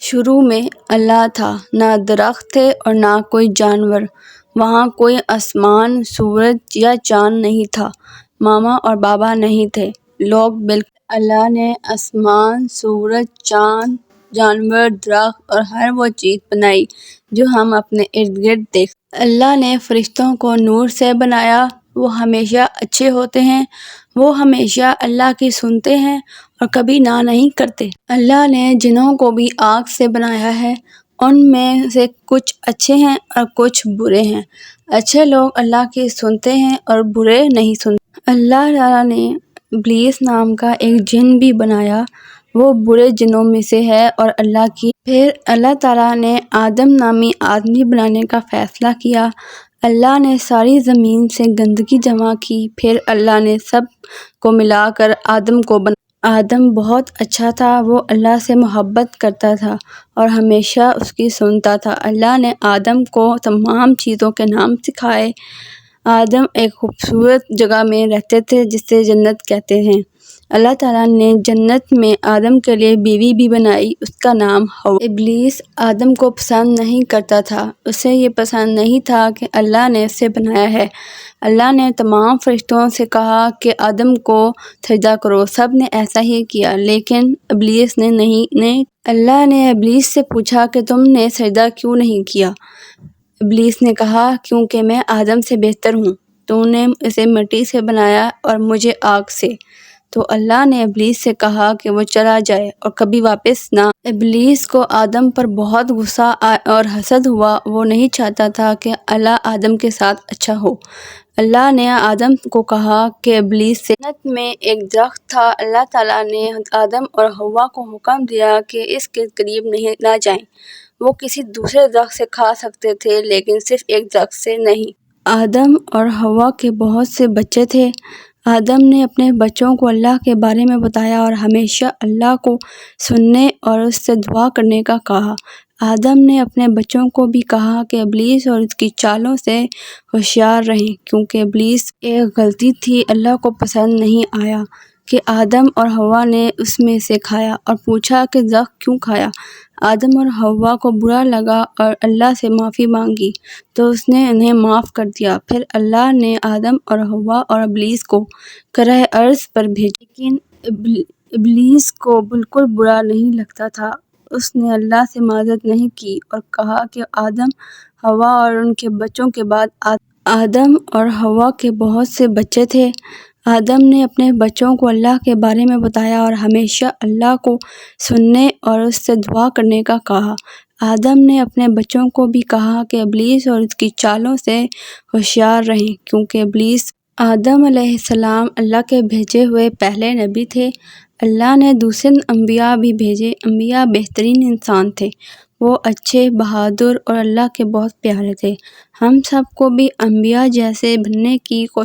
شروع میں اللہ تھا، نہ درخت تھے اور نہ کوئی جانور، وہاں کوئی آسمان، سورج یا چاند نہیں تھا، ماما اور بابا نہیں تھے، لوگ بالکل۔ اللہ نے آسمان، سورج، چاند، جانور، درخت اور ہر وہ چیز بنائی جو ہم اپنے ارد گرد دیکھتے ہیں۔ اللہ نے فرشتوں کو نور سے بنایا، وہ ہمیشہ اچھے ہوتے ہیں، وہ ہمیشہ اللہ کی سنتے ہیں اور کبھی نہ نہیں کرتے۔ اللہ نے جنوں کو بھی آگ سے بنایا ہے، ان میں سے کچھ اچھے ہیں اور کچھ برے ہیں۔ اچھے لوگ اللہ کی سنتے ہیں اور برے نہیں سنتے۔ اللہ تعالیٰ نے ابلیس نام کا ایک جن بھی بنایا، وہ برے جنوں میں سے ہے اور اللہ کی۔ پھر اللہ تعالیٰ نے آدم نامی آدمی بنانے کا فیصلہ کیا۔ اللہ نے ساری زمین سے گندگی جمع کی، پھر اللہ نے سب کو ملا کر آدم کو بنایا۔ آدم بہت اچھا تھا، وہ اللہ سے محبت کرتا تھا اور ہمیشہ اس کی سنتا تھا۔ اللہ نے آدم کو تمام چیزوں کے نام سکھائے۔ آدم ایک خوبصورت جگہ میں رہتے تھے جسے جنت کہتے ہیں۔ اللہ تعالیٰ نے جنت میں آدم کے لیے بیوی بھی بنائی، اس کا نام حوا۔ ابلیس آدم کو پسند نہیں کرتا تھا، اسے یہ پسند نہیں تھا کہ اللہ نے اسے بنایا ہے۔ اللہ نے تمام فرشتوں سے کہا کہ آدم کو سجدہ کرو، سب نے ایسا ہی کیا، لیکن ابلیس نے نہیں۔ اللہ نے ابلیس سے پوچھا کہ تم نے سجدہ کیوں نہیں کیا؟ ابلیس نے کہا، کیونکہ میں آدم سے بہتر ہوں، تو نے اسے مٹی سے بنایا اور مجھے آگ سے۔ تو اللہ نے ابلیس سے کہا کہ وہ چلا جائے اور کبھی واپس نہ۔ ابلیس کو آدم پر بہت غصہ اور حسد ہوا، وہ نہیں چاہتا تھا کہ اللہ آدم کے ساتھ اچھا ہو۔ اللہ نے آدم کو کہا کہ ابلیس سے۔ جنت میں ایک درخت تھا، اللہ تعالیٰ نے آدم اور حوا کو حکم دیا کہ اس کے قریب نہ جائیں۔ وہ کسی دوسرے درخت سے کھا سکتے تھے لیکن صرف ایک درخت سے نہیں۔ آدم اور حوا کے بہت سے بچے تھے۔ آدم نے اپنے بچوں کو اللہ کے بارے میں بتایا اور ہمیشہ اللہ کو سننے اور اس سے دعا کرنے کا کہا۔ آدم نے اپنے بچوں کو بھی کہا کہ ابلیس اور اس کی چالوں سے ہوشیار رہیں، کیونکہ ابلیس ایک غلطی تھی، اللہ کو پسند نہیں آیا کہ آدم اور حوا نے اس میں سے کھایا اور پوچھا کہ درخت کیوں کھایا۔ آدم اور حوا کو برا لگا اور اللہ سے معافی مانگی تو اس نے انہیں معاف کر دیا۔ پھر اللہ نے آدم اور حوا اور ابلیس کو کرۂ ارض پر بھیجا، لیکن ابلیس کو بالکل برا نہیں لگتا تھا۔ اس نے اللہ سے معذرت نہیں کی اور کہا کہ آدم، حوا اور ان کے بچوں کے بعد آدم اور حوا کے بہت سے بچے تھے۔ آدم نے اپنے بچوں کو اللہ کے بارے میں بتایا اور ہمیشہ اللہ کو سننے اور اس سے دعا کرنے کا کہا۔ آدم نے اپنے بچوں کو بھی کہا کہ ابلیس اور اس کی چالوں سے ہوشیار رہیں، کیونکہ ابلیس۔ آدم علیہ السلام اللہ کے بھیجے ہوئے پہلے نبی تھے۔ اللہ نے دوسرے انبیاء بھی بھیجے۔ انبیاء بہترین انسان تھے، وہ اچھے، بہادر اور اللہ کے بہت پیارے تھے۔ ہم سب کو بھی انبیاء جیسے بننے کی کوشش